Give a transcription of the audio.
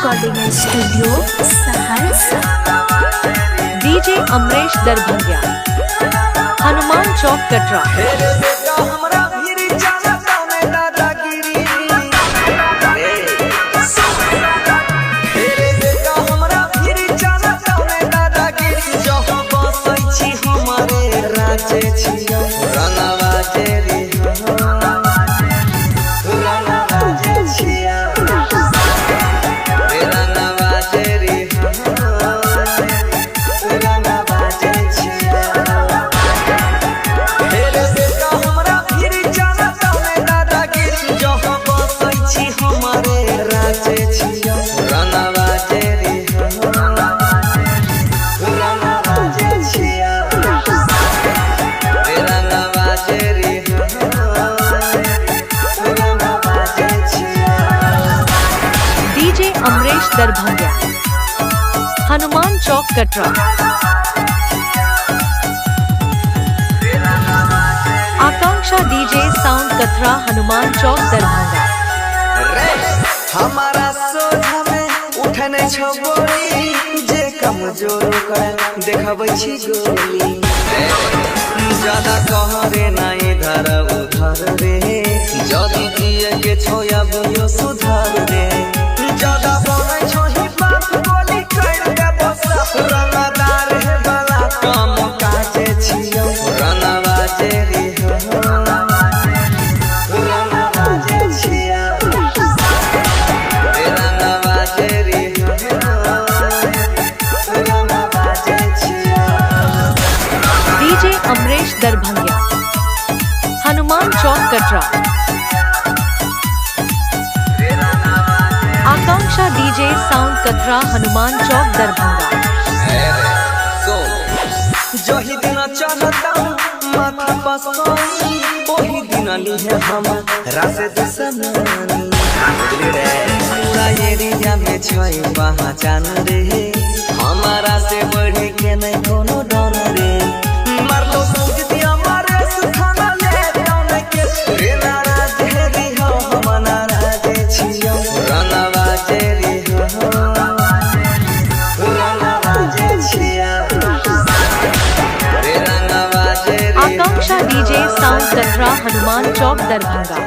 Recording studio Saharsa. DJ Amresh Darbhanga, Hanuman Chowk Katra. DJ Amresh Darbhanga, Hanuman Chowk Katra. Akanksha DJ sound कटरा, हनुमान चौक दरभंगा। हमारा सोझा में उठने छोरी जे कमजोर कर देखबै छी गोली। ज्यादा कहरे ना इधर उधर रे, जदी दिए के छोया बुयो सुधार रे। ज्यादा बोलै छो ही बात बोली कर दे बस। रंगदार है बला काम काजे छियो, रंगबाजे रे हो रंगबाजे छिया। DJ Amresh Darbhanga, Hanuman Chowk Katra. Akanksha DJ sound कटरा, हनुमान चौक दरभंगा। जही दिन चढ़ता माथा पसोई, ओही दिन लिहे हम रासे दुश्मनी। पूरा एरिया में छई पहचान रे, हमारा से बढ़े के नहीं कोनो डर रे। मारलो सूझ दिया मारे सुखाना ले जाऊं के रे। नाराज है रे हो हम नाराज छियो, रंगबाजे रे हो रंगबाजे छिया। आकांक्षा डीजे साउंड कटरा, हनुमान चौक दरभंगा।